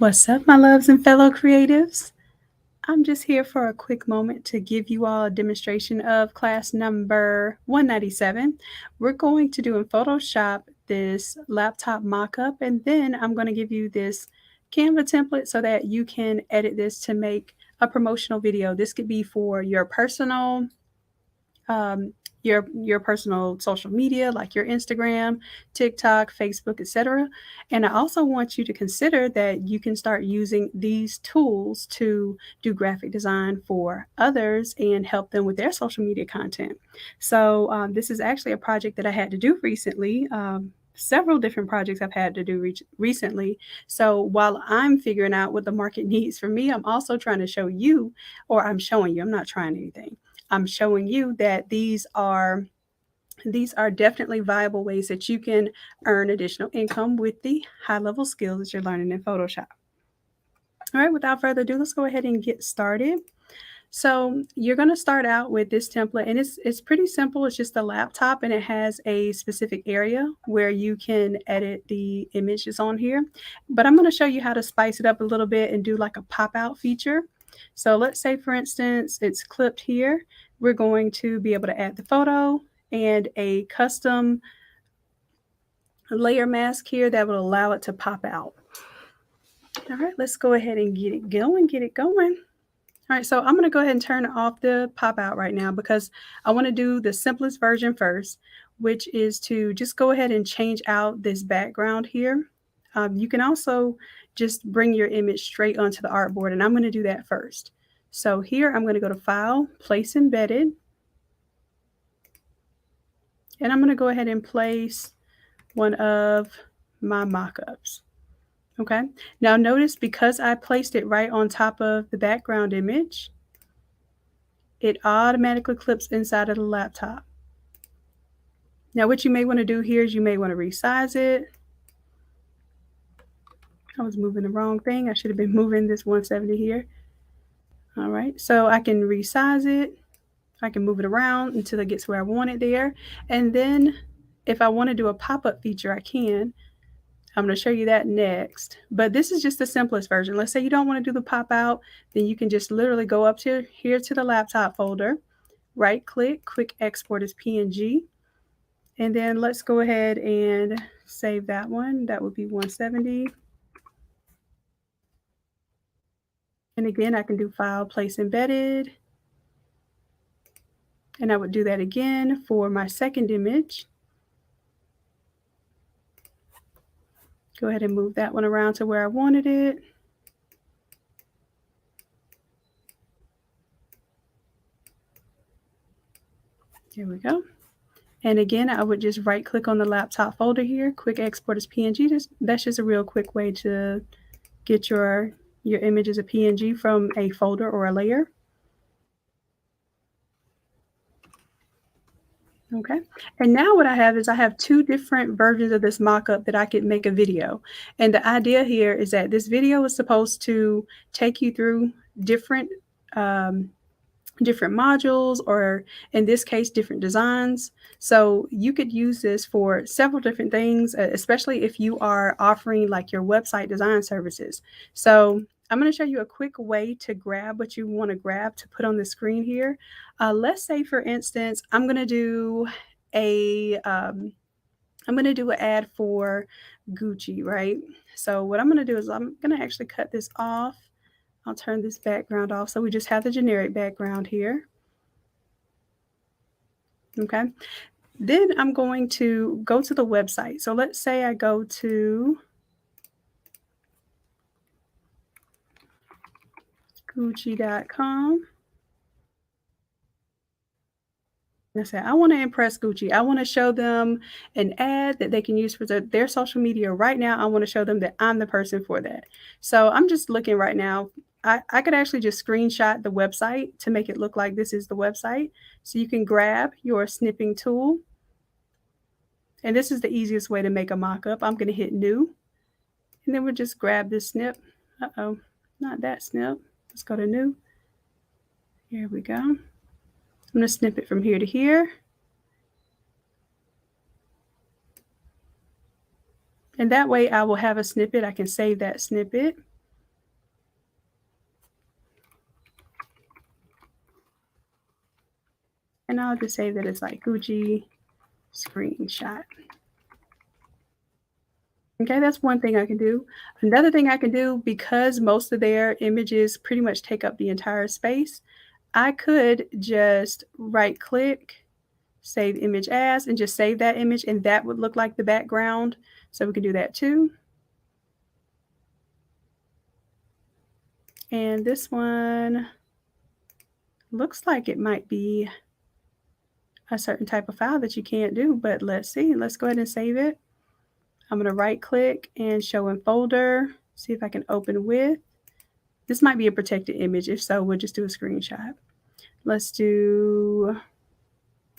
What's up, my loves and fellow creatives? I'm just here for a quick moment to give you all a demonstration of class number 197. We're going to do in Photoshop this laptop mock-up, and then I'm going to give you this Canva template so that you can edit this to make a promotional video. This could be for your personal um, your personal social media like your Instagram, TikTok, Facebook, etc. And I also want you to consider that you can start using these tools to do graphic design for others and help them with their social media content. So this is actually a project that I had to do recently. Several different projects I've had to do recently. So while I'm figuring out what the market needs for me, I'm also trying to show you, or I'm showing you, I'm not trying anything. I'm showing you that these are definitely viable ways that you can earn additional income with the high-level skills that you're learning in Photoshop. All right, without further ado, let's go ahead and get started. So you're going to start out with this template, and it's pretty simple. It's just a laptop, and it has a specific area where you can edit the images on here. But I'm going to show you how to spice it up a little bit and do like a pop-out feature. So let's say, for instance, it's clipped here. We're going to be able to add the photo and a custom layer mask here that will allow it to pop out. All right, let's go ahead and get it going. All right, so I'm going to go ahead and turn off the pop out right now because I want to do the simplest version first, which is to just go ahead and change out this background here. You can also just bring your image straight onto the artboard, and I'm going to do that first. So here I'm going to go to File, Place Embedded, and I'm going to go ahead and place one of my mock-ups. Okay, now notice because I placed it right on top of the background image, it automatically clips inside of the laptop. Now what you may want to do here is you may want to resize it. I was moving the wrong thing. I should have been moving this 170 here. All right, so I can resize it. I can move it around until it gets where I want it there. And then if I want to do a pop-up feature, I can. I'm going to show you that next. But this is just the simplest version. Let's say you don't want to do the pop-out, then you can just literally go up to here to the laptop folder, right-click, quick export as PNG. And then let's go ahead and save that one. That would be 170. And again, I can do File, Place Embedded. And I would do that again for my second image. Go ahead and move that one around to where I wanted it. Here we go. And again, I would just right click on the laptop folder here, quick export as PNG. That's just a real quick way to get your image as a PNG from a folder or a layer. Okay, and now what I have is I have two different versions of this mock-up that I could make a video. And the idea here is that this video is supposed to take you through different different modules, or in this case, different designs. So you could use this for several different things, especially if you are offering like your website design services. So I'm going to show you a quick way to grab what you want to grab to put on the screen here. Let's say, for instance, I'm going to do an ad for Gucci, right? So what I'm going to do is I'm going to actually cut this off. I'll turn this background off so we just have the generic background here. Okay. Then I'm going to go to the website. So let's say I go to Gucci.com. I said, I want to impress Gucci. I want to show them an ad that they can use for their social media right now. I want to show them that I'm the person for that. So I'm just looking right now. I could actually just screenshot the website to make it look like this is the website. So you can grab your snipping tool. And this is the easiest way to make a mock-up. I'm going to hit New. And then we'll just grab this snip. Uh-oh, not that snip. Let's go to New. Here we go. I'm going to snip it from here to here. And that way I will have a snippet. I can save that snippet. And I'll just say that it's like Gucci screenshot. Okay, that's one thing I can do. Another thing I can do, because most of their images pretty much take up the entire space, I could just right click, save image as, and just save that image, and that would look like the background. So we can do that too. And this one looks like it might be a certain type of file that you can't do, but let's see. Let's go ahead and save it. I'm going to right click and show in folder, see if I can open with. This might be a protected image. If so, we'll just do a screenshot. Let's do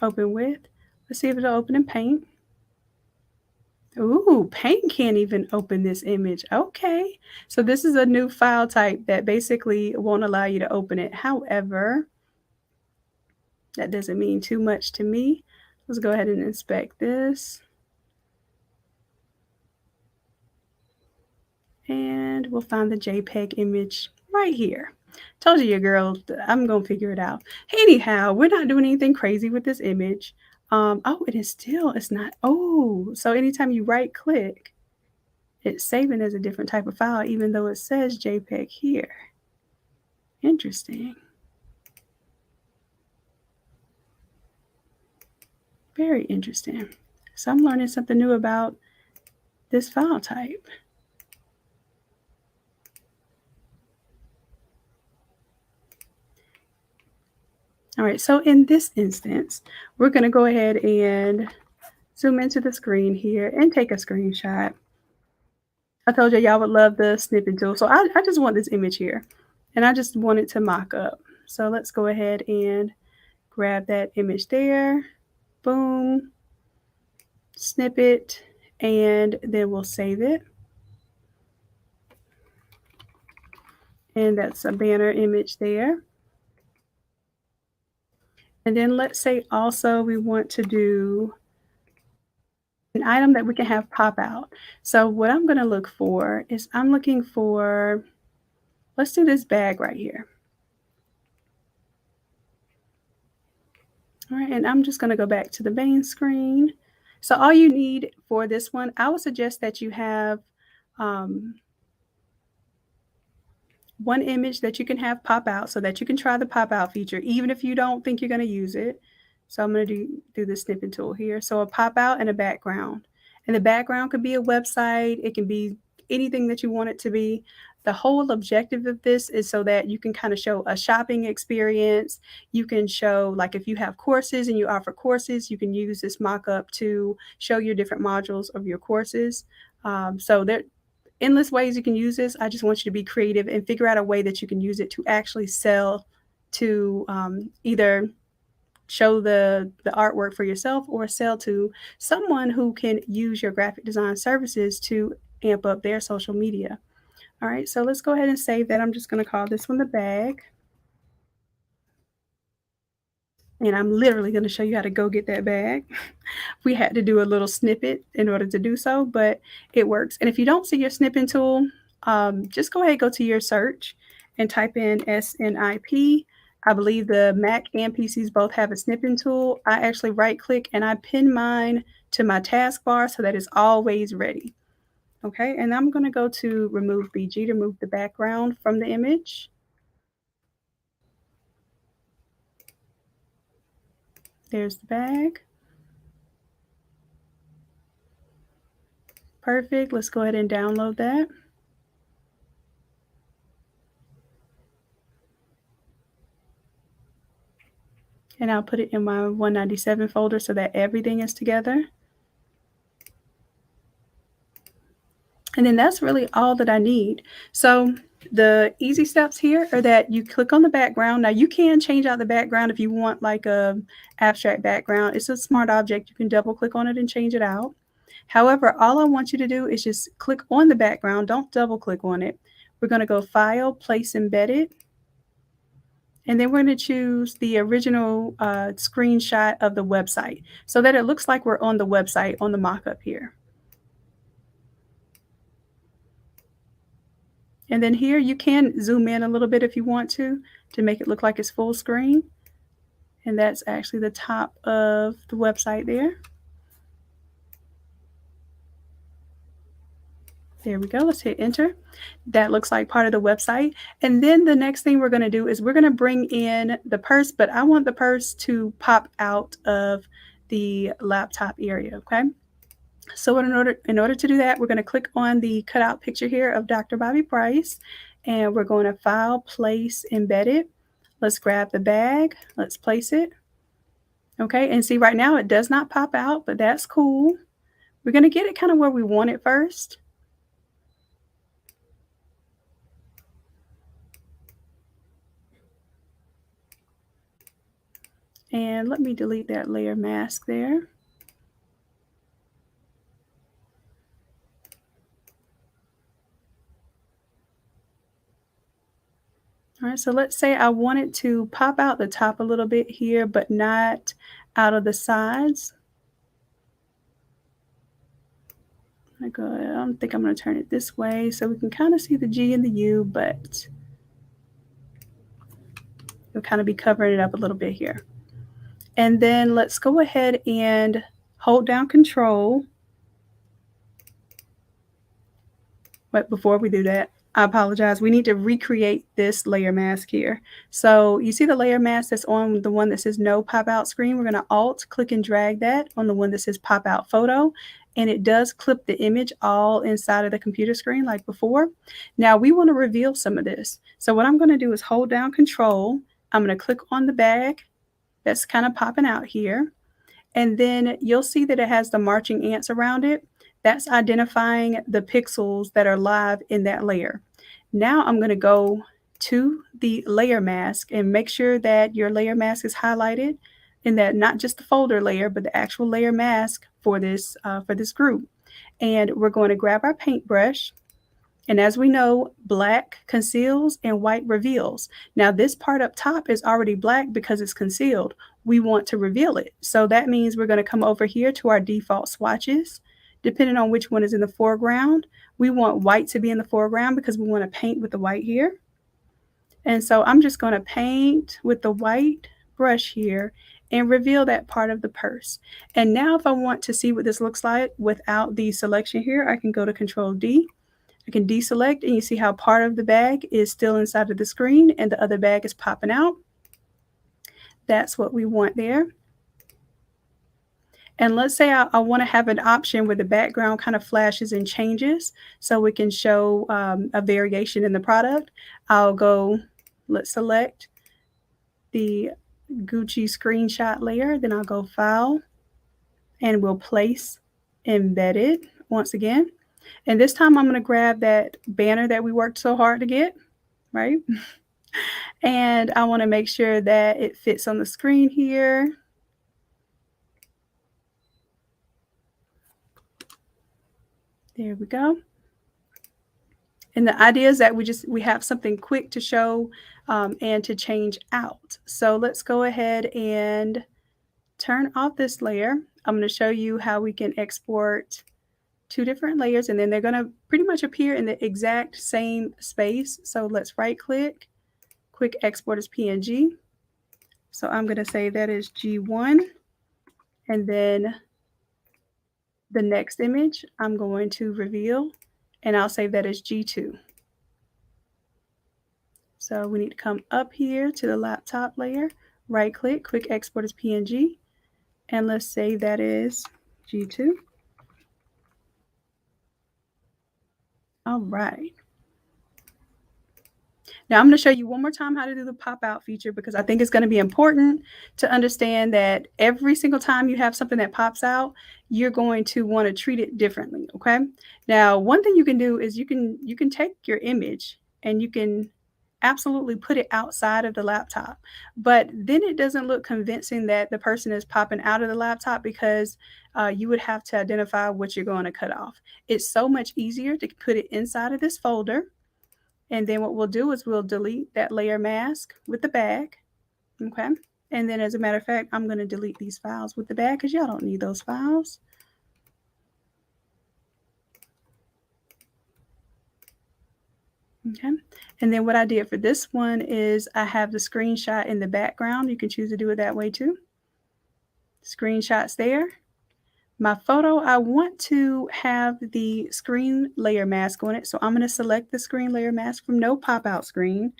open with. Let's see if it'll open in Paint. Ooh, Paint can't even open this image. Okay. So this is a new file type that basically won't allow you to open it. However, that doesn't mean too much to me. Let's go ahead and inspect this. And we'll find the JPEG image right here. Told you, your girl, I'm going to figure it out. Anyhow, we're not doing anything crazy with this image. Oh, it is still, it's not. Oh, so anytime you right click, it's saving as a different type of file, even though it says JPEG here. Interesting. Very interesting. So I'm learning something new about this file type. All right, so in this instance, we're going to go ahead and zoom into the screen here and take a screenshot. I told you y'all would love the snipping tool. So I just want this image here, and I just want it to mock up. So let's go ahead and grab that image there. Boom. Snip it, and then we'll save it. And that's a banner image there. And then let's say also we want to do an item that we can have pop out. So what I'm going to look for is I'm looking for, let's do this bag right here. All right, and I'm just going to go back to the main screen. So all you need for this one, I would suggest that you have one image that you can have pop out so that you can try the pop out feature, even if you don't think you're going to use it. So I'm going to do the snipping tool here. So a pop out and a background. And the background could be a website. It can be anything that you want it to be. The whole objective of this is so that you can kind of show a shopping experience. You can show, like if you have courses and you offer courses, you can use this mock-up to show your different modules of your courses. So there endless ways you can use this. I just want you to be creative and figure out a way that you can use it to actually sell, to either show the artwork for yourself or sell to someone who can use your graphic design services to amp up their social media. All right, so let's go ahead and save that. I'm just going to call this one the bag. And I'm literally going to show you how to go get that bag. We had to do a little snippet in order to do so, but it works. And if you don't see your snipping tool, just go ahead and go to your search and type in SNIP. I believe the Mac and PCs both have a snipping tool. I actually right click and I pin mine to my taskbar so that it's always ready. Okay, and I'm going to go to remove BG to remove the background from the image. There's the bag. Perfect. Let's go ahead and download that. And I'll put it in my 197 folder so that everything is together. And then that's really all that I need. So the easy steps here are that you click on the background. Now you can change out the background if you want like a abstract background. It's a smart object. You can double click on it and change it out. However, all I want you to do is just click on the background. Don't double click on it. We're going to go File, Place Embedded. And then we're going to choose the original screenshot of the website so that it looks like we're on the website on the mockup here. And then here you can zoom in a little bit if you want to make it look like it's full screen. And that's actually the top of the website there. There we go. Let's hit enter. That looks like part of the website. And then the next thing we're going to do is we're going to bring in the purse, but I want the purse to pop out of the laptop area. Okay. So in order to do that, we're going to click on the cutout picture here of Dr. Bobby Price, and we're going to File, Place, Embedded. Let's grab the bag. Let's place it. Okay. And see, right now it does not pop out, but that's cool. We're going to get it kind of where we want it first. And let me delete that layer mask there. All right, so let's say I wanted to pop out the top a little bit here, but not out of the sides. I don't think I'm going to turn it this way so we can kind of see the G and the U, but you'll kind of be covering it up a little bit here. And then let's go ahead and hold down Control. But before we do that, I apologize. We need to recreate this layer mask here. So you see the layer mask that's on the one that says no pop out screen. We're going to Alt click and drag that on the one that says pop out photo. And it does clip the image all inside of the computer screen like before. Now we want to reveal some of this. So what I'm going to do is hold down Control. I'm going to click on the bag that's kind of popping out here. And then you'll see that it has the marching ants around it. That's identifying the pixels that are live in that layer. Now I'm going to go to the layer mask and make sure that your layer mask is highlighted, and that not just the folder layer, but the actual layer mask for this group. And we're going to grab our paintbrush. And as we know, black conceals and white reveals. Now this part up top is already black because it's concealed. We want to reveal it. So that means we're going to come over here to our default swatches. Depending on which one is in the foreground, we want white to be in the foreground because we want to paint with the white here. And so I'm just going to paint with the white brush here and reveal that part of the purse. And now if I want to see what this looks like without the selection here, I can go to Control D. I can deselect, and you see how part of the bag is still inside of the screen and the other bag is popping out. That's what we want there. And let's say I want to have an option where the background kind of flashes and changes so we can show a variation in the product. Let's select the Gucci screenshot layer. Then I'll go File, and we'll Place Embedded once again. And this time I'm going to grab that banner that we worked so hard to get, right? And I want to make sure that it fits on the screen here. There we go. And the idea is that we have something quick to show and to change out. So let's go ahead and turn off this layer. I'm going to show you how we can export two different layers, and then they're going to pretty much appear in the exact same space. So let's right click, quick export as PNG. So I'm going to say that is G1, and then the next image I'm going to reveal, and I'll save that as G2. So we need to come up here to the laptop layer, right click, quick export as PNG, and let's say that is G2. All right. Now I'm going to show you one more time how to do the pop out feature, because I think it's going to be important to understand that every single time you have something that pops out, you're going to want to treat it differently. Okay. Now, one thing you can do is you can take your image and you can absolutely put it outside of the laptop, but then it doesn't look convincing that the person is popping out of the laptop, because you would have to identify what you're going to cut off. It's so much easier to put it inside of this folder. And then what we'll do is we'll delete that layer mask with the bag. Okay. And then as a matter of fact, I'm going to delete these files with the bag because y'all don't need those files. Okay. And then what I did for this one is I have the screenshot in the background. You can choose to do it that way too. Screenshots there. My photo, I want to have the screen layer mask on it. So I'm going to select the screen layer mask from no pop out screen.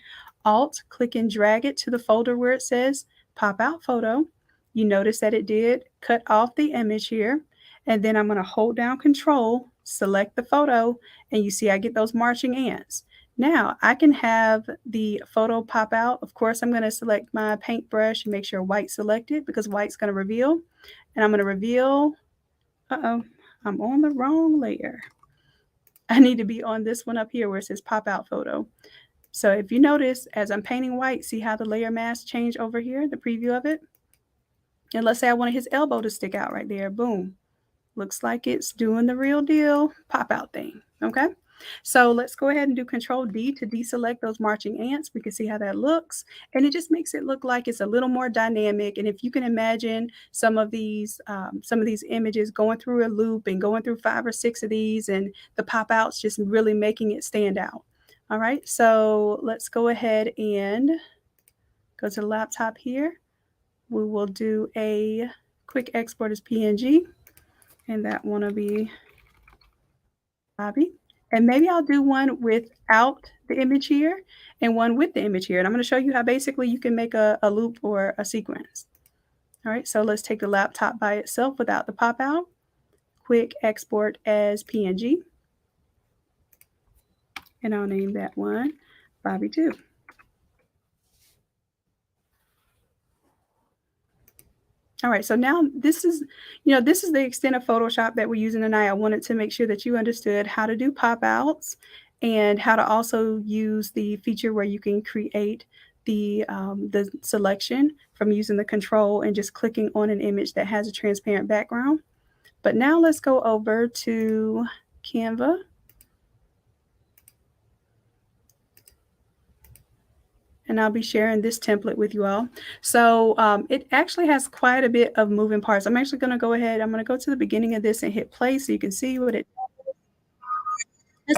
Alt, click and drag it to the folder where it says pop out photo. You notice that it did cut off the image here. And then I'm going to hold down control, select the photo, and you see I get those marching ants. Now I can have the photo pop out. Of course, I'm going to select my paintbrush and make sure white's selected because white's going to reveal. And I'm going to reveal. Uh-oh, I'm on the wrong layer. I need to be on this one up here where it says pop out photo. So if you notice, as I'm painting white, see how the layer mask changed over here, the preview of it? And let's say I wanted his elbow to stick out right there. Boom. Looks like it's doing the real deal pop out thing. Okay. So let's go ahead and do Control D to deselect those marching ants. We can see how that looks. And it just makes it look like it's a little more dynamic. And if you can imagine some of these images going through a loop and going through 5 or 6 of these and the pop outs just really making it stand out. All right. So let's go ahead and go to the laptop here. We will do a quick export as PNG. And that one will be Bobby. And maybe I'll do one without the image here and one with the image here. And I'm going to show you how basically you can make a loop or a sequence. All right, so let's take the laptop by itself without the pop out. Quick export as PNG. And I'll name that one Bobby 2. All right, so now this is the extent of Photoshop that we're using tonight. I wanted to make sure that you understood how to do pop outs and how to also use the feature where you can create the selection from using the control and just clicking on an image that has a transparent background. But now let's go over to Canva. And I'll be sharing this template with you all. So it actually has quite a bit of moving parts. I'm actually going to go ahead. I'm going to go to the beginning of this and hit play so you can see what it does.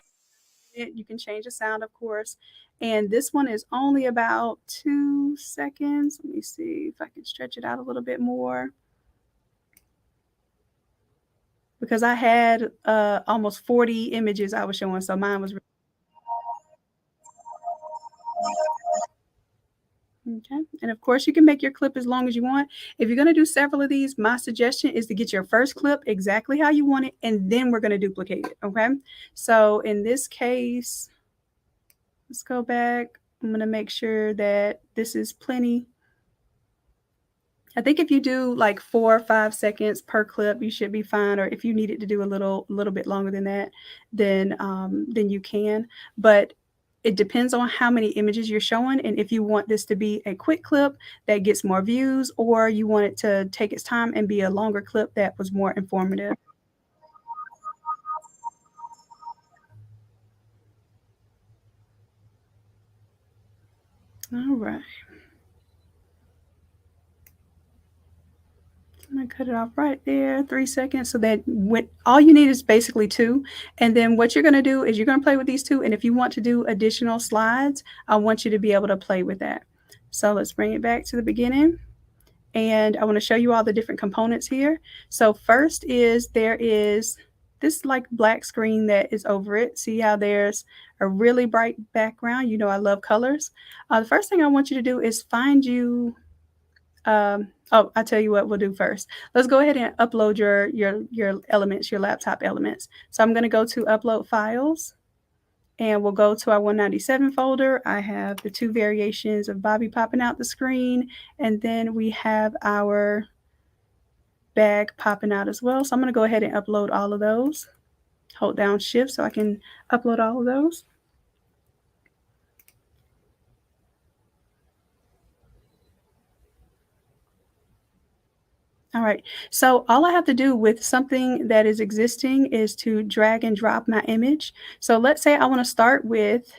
You can change the sound, of course. And this one is only about 2 seconds. Let me see if I can stretch it out a little bit more. Because I had almost 40 images I was showing, so mine was. Okay, and of course you can make your clip as long as you want. If you're going to do several of these, my suggestion is to get your first clip exactly how you want it, and then we're going to duplicate it, okay? So in this case, let's go back. I'm going to make sure that this is plenty. I think if you do like 4 or 5 seconds per clip, you should be fine. Or if you need it to do a little bit longer than that, then you can. But it depends on how many images you're showing, and if you want this to be a quick clip that gets more views, or you want it to take its time and be a longer clip that was more informative. All right. I'm gonna cut it off right there, 3 seconds, so that all you need is basically 2. And then what you're gonna do is you're gonna play with these 2, and if you want to do additional slides, I want you to be able to play with that. So let's bring it back to the beginning. And I want to show you all the different components here. So first is there is this like black screen that is over it. See how there's a really bright background. You know I love colors. The first thing I want you to do is find you oh, I'll tell you what we'll do first. Let's go ahead and upload your elements, your laptop elements. So I'm going to go to upload files, and we'll go to our 197 folder. I have the 2 variations of Bobby popping out the screen, and then we have our bag popping out as well. So I'm going to go ahead and upload all of those. Hold down Shift so I can upload all of those. All right, so all I have to do with something that is existing is to drag and drop my image. So let's say I want to start with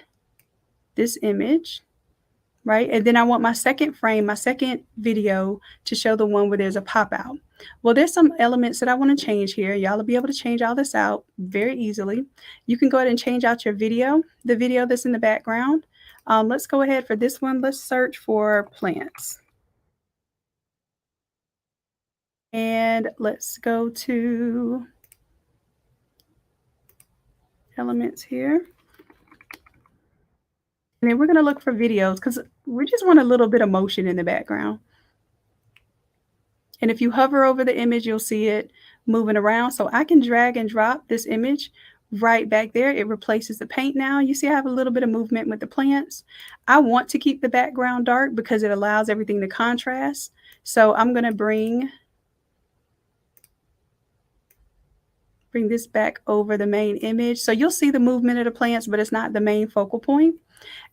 this image. right? And then I want my second frame, my second video to show the one where there's a pop out. Well, there's some elements that I want to change here. Y'all will be able to change all this out very easily. You can go ahead and change out your video, the video that's in the background. Let's go ahead for this one. Let's search for plants. And let's go to elements here. And then we're going to look for videos because we just want a little bit of motion in the background. And if you hover over the image, you'll see it moving around. So I can drag and drop this image right back there. It replaces the paint now. You see I have a little bit of movement with the plants. I want to keep the background dark because it allows everything to contrast. So I'm going to bring this back over the main image. So you'll see the movement of the plants, but it's not the main focal point.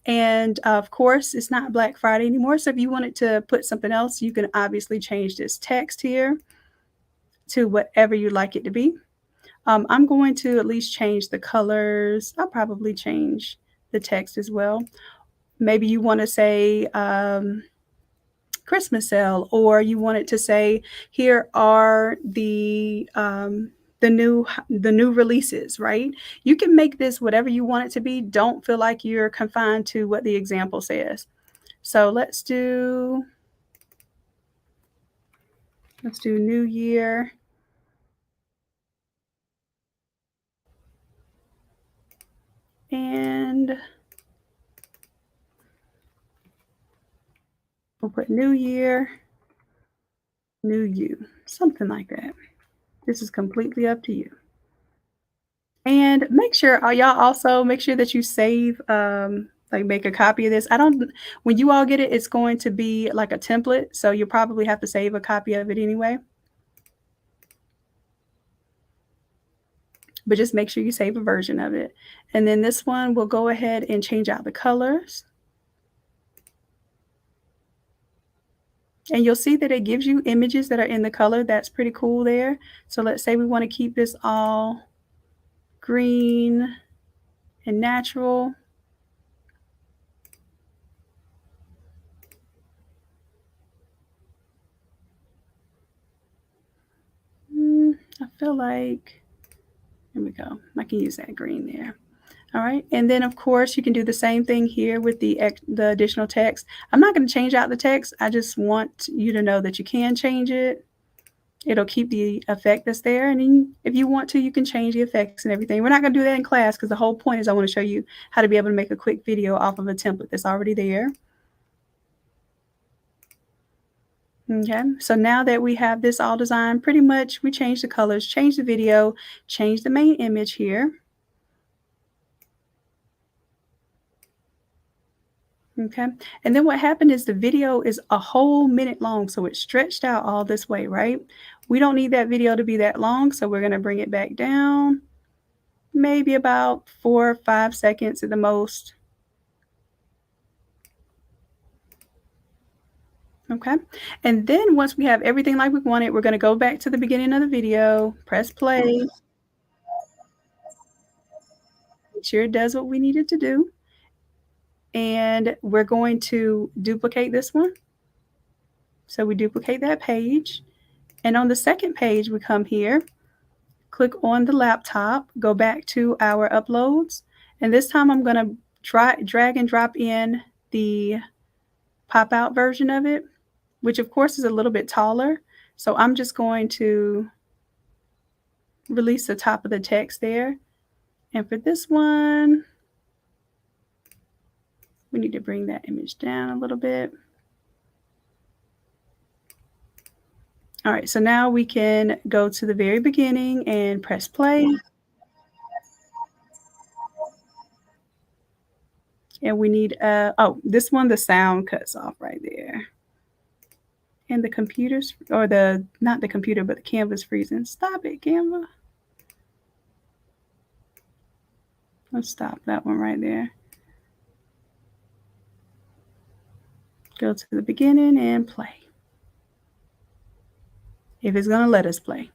And of course, it's not Black Friday anymore. So if you wanted to put something else, you can obviously change this text here to whatever you'd like it to be. I'm going to at least change the colors. I'll probably change the text as well. Maybe you want to say Christmas sale, or you want it to say, here are the new releases, right? You can make this whatever you want it to be. Don't feel like you're confined to what the example says. So let's do New Year. And we'll put New Year, New You, something like that. This is completely up to you. And make sure, y'all also make sure that you save, like make a copy of this. When you all get it, it's going to be like a template. So you'll probably have to save a copy of it anyway. But just make sure you save a version of it. And then this one, we'll go ahead and change out the colors. And you'll see that it gives you images that are in the color. That's pretty cool there. So let's say we want to keep this all green and natural. I feel like, here we go. I can use that green there. All right. And then of course you can do the same thing here with the additional text. I'm not going to change out the text. I just want you to know that you can change it. It'll keep the effect that's there. And then if you want to, you can change the effects and everything. We're not going to do that in class because the whole point is I want to show you how to be able to make a quick video off of a template that's already there. Okay, so now that we have this all designed, pretty much we change the colors, change the video, change the main image here. Okay, and then what happened is the video is a whole minute long, so it's stretched out all this way, right? We don't need that video to be that long, so we're going to bring it back down, maybe about 4 or 5 seconds at the most. Okay, and then once we have everything like we want it, we're going to go back to the beginning of the video, press play, make sure it does what we need it to do, and we're going to duplicate this one. So we duplicate that page, and on the second page, we come here, click on the laptop, go back to our uploads, and this time I'm going to drag and drop in the pop-out version of it, which of course is a little bit taller. So I'm just going to release the top of the text there. And for this one, we need to bring that image down a little bit. All right, so now we can go to the very beginning and press play. And we need, oh, this one, the sound cuts off right there. And the computer's, or not the computer, but the Canva's freezing. Stop it, Canva. Let's stop that one right there. Go to the beginning and play. If it's going to let us play.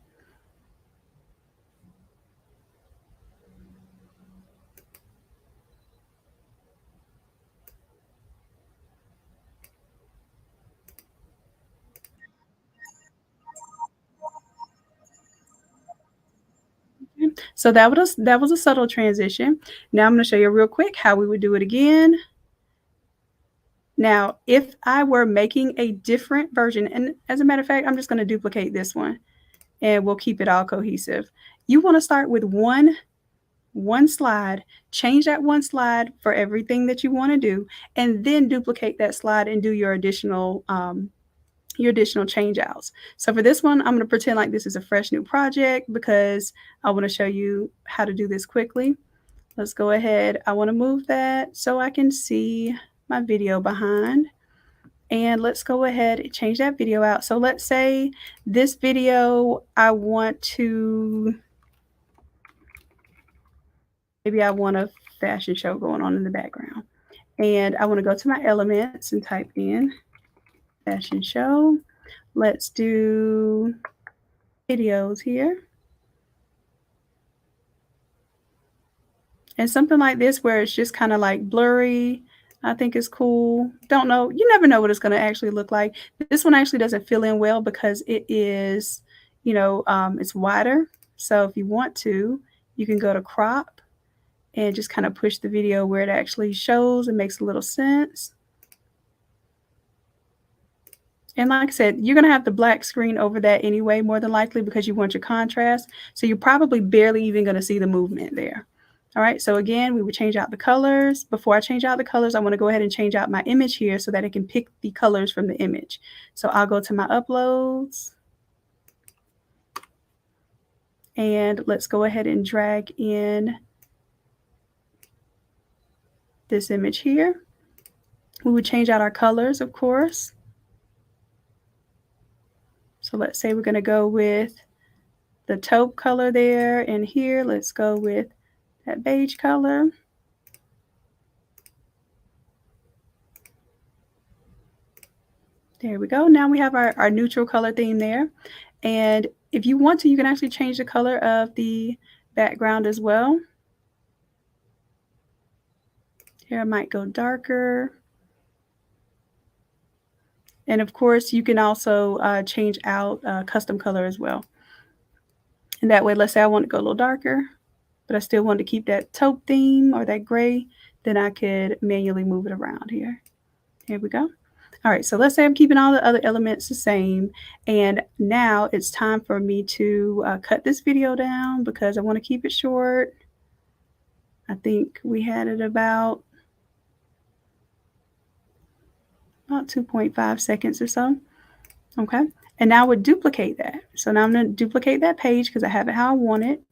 So that was a subtle transition. Now I'm gonna show you real quick how we would do it again. Now, if I were making a different version, and as a matter of fact, I'm just gonna duplicate this one and we'll keep it all cohesive. You wanna start with one slide, change that one slide for everything that you wanna do, and then duplicate that slide and do your additional change outs. So for this one, I'm going to pretend like this is a fresh new project because I want to show you how to do this quickly. Let's go ahead. I want to move that so I can see my video behind. And let's go ahead and change that video out. So let's say this video, maybe I want a fashion show going on in the background. And I want to go to my elements and type in fashion show. Let's do videos here. And something like this where it's just kind of like blurry, I think is cool. Don't know. You never know what it's going to actually look like. This one actually doesn't fill in well because it is, it's wider. So if you want to, you can go to crop and just kind of push the video where it actually shows and makes a little sense. And like I said, you're going to have the black screen over that anyway, more than likely, because you want your contrast. So you're probably barely even going to see the movement there. All right, so again, we would change out the colors. Before I change out the colors, I want to go ahead and change out my image here so that it can pick the colors from the image. So I'll go to my uploads. And let's go ahead and drag in this image here. We would change out our colors, of course. So let's say we're going to go with the taupe color there, and here let's go with that beige color. There we go. Now we have our neutral color theme there. And if you want to, you can actually change the color of the background as well. Here I might go darker. And of course, you can also change out custom color as well. And that way, let's say I want to go a little darker, but I still want to keep that taupe theme or that gray, then I could manually move it around here. Here we go. All right, so let's say I'm keeping all the other elements the same. And now it's time for me to cut this video down because I want to keep it short. I think we had it about 2.5 seconds or so. Okay, and now we'll duplicate that. So now I'm going to duplicate that page because I have it how I want it.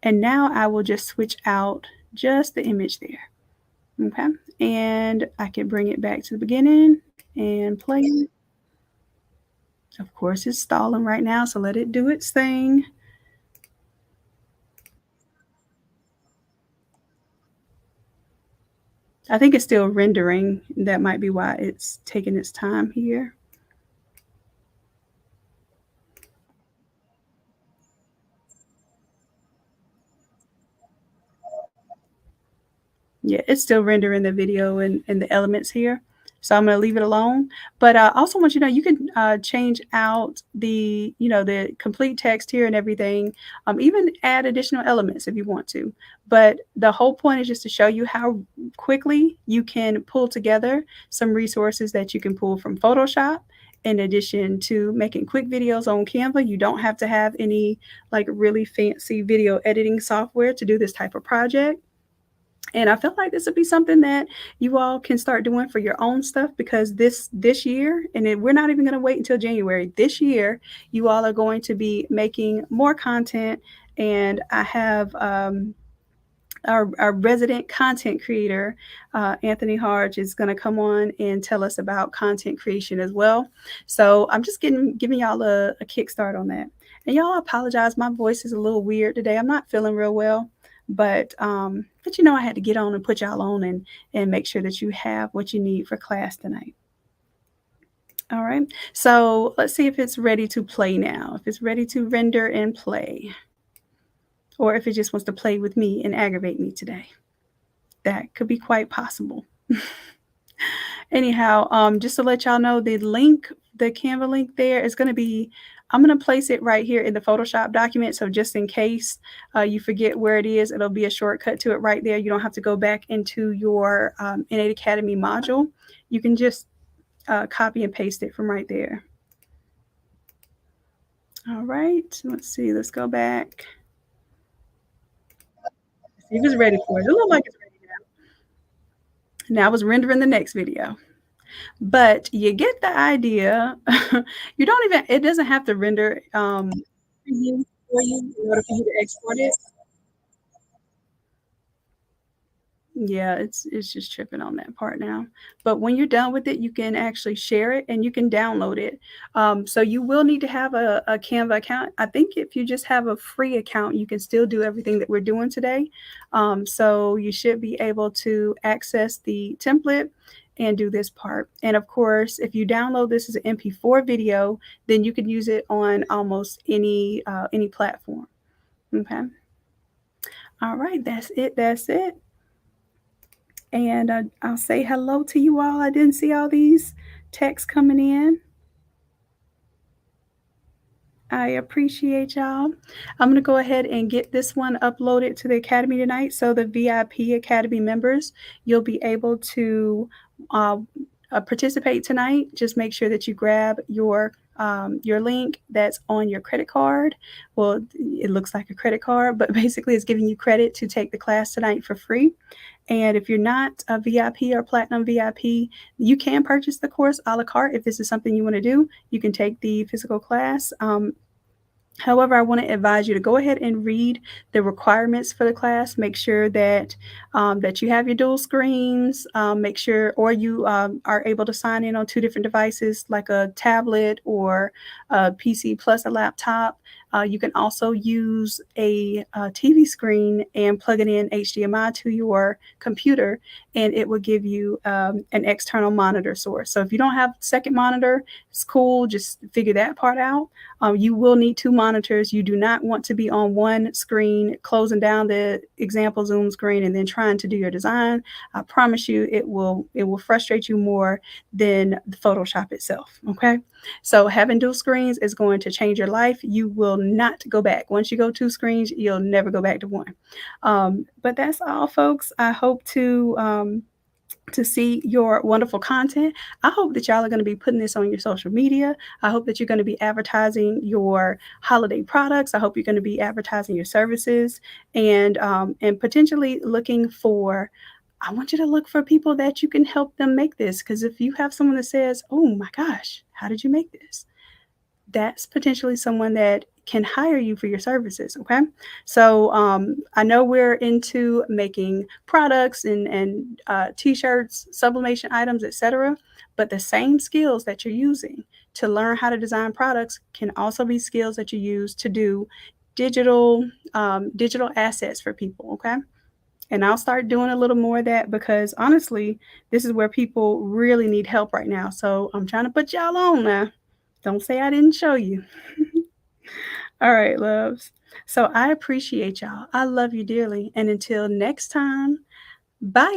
And now I will just switch out just the image there. Okay, and I can bring it back to the beginning and play it. Of course, it's stalling right now, so let it do its thing. I think it's still rendering. That might be why it's taking its time here. Yeah, it's still rendering the video and the elements here. So I'm going to leave it alone. But I also want you to know you can change out the complete text here and everything. Even add additional elements if you want to. But the whole point is just to show you how quickly you can pull together some resources that you can pull from Photoshop. In addition to making quick videos on Canva, you don't have to have any like really fancy video editing software to do this type of project. And I feel like this would be something that you all can start doing for your own stuff because this year, and we're not even going to wait until January. This year, you all are going to be making more content. And I have our resident content creator, Anthony Harge, is going to come on and tell us about content creation as well. So I'm just giving y'all a kickstart on that. And y'all, apologize. My voice is a little weird today. I'm not feeling real well. But I had to get on and put y'all on and make sure that you have what you need for class tonight. All right, so let's see if it's ready to play now, if it's ready to render and play, or if it just wants to play with me and aggravate me today. That could be quite possible. Anyhow, just to let y'all know, the Canva link there is going to be I'm going to place it right here in the Photoshop document. So just in case you forget where it is, it'll be a shortcut to it right there. You don't have to go back into your Innate Academy module. You can just copy and paste it from right there. All right, let's see. Let's go back. He was ready for it. It looked like it's ready now. Now I was rendering the next video. But you get the idea. You don't even, it doesn't have to render for you in order for you to export it. Yeah, it's just tripping on that part now. But when you're done with it, you can actually share it and you can download it. So you will need to have a Canva account. I think if you just have a free account, you can still do everything that we're doing today. So you should be able to access the template and do this part. And of course, if you download this as an MP4 video, then you can use it on almost any platform. Okay. All right, that's it. That's it. And I'll say hello to you all. I didn't see all these texts coming in. I appreciate y'all. I'm going to go ahead and get this one uploaded to the Academy tonight. So the VIP Academy members, you'll be able to uh, participate tonight. Just make sure that you grab your link that's on your credit card. Well, it looks like a credit card, but basically it's giving you credit to take the class tonight for free. And if you're not a VIP or Platinum VIP, you can purchase the course a la carte. If this is something you want to do, you can take the physical class. However, I want to advise you to go ahead and read the requirements for the class. Make sure that that you have your dual screens. Make sure, or you are able to sign in on two different devices, like a tablet or a PC plus a laptop. You can also use a TV screen and plug it in HDMI to your computer, and it will give you an external monitor source. So if you don't have a second monitor, it's cool. Just figure that part out. You will need two monitors. You do not want to be on one screen, closing down the example Zoom screen and then trying to do your design. I promise you, it will frustrate you more than the Photoshop itself. Okay, so having dual screens is going to change your life. You will not go back. Once you go two screens, you'll never go back to one. But that's all, folks. I hope to see your wonderful content. I hope that y'all are going to be putting this on your social media. I hope that you're going to be advertising your holiday products. I hope you're going to be advertising your services and potentially looking for. I want you to look for people that you can help them make this. Because if you have someone that says, "Oh my gosh, how did you make this?" That's potentially someone that can hire you for your services. Okay. So I know we're into making products and t-shirts, sublimation items, etc. But the same skills that you're using to learn how to design products can also be skills that you use to do digital assets for people. Okay. And I'll start doing a little more of that because honestly, this is where people really need help right now. So I'm trying to put y'all on now. Don't say I didn't show you. All right, loves. So I appreciate y'all. I love you dearly. And until next time, bye.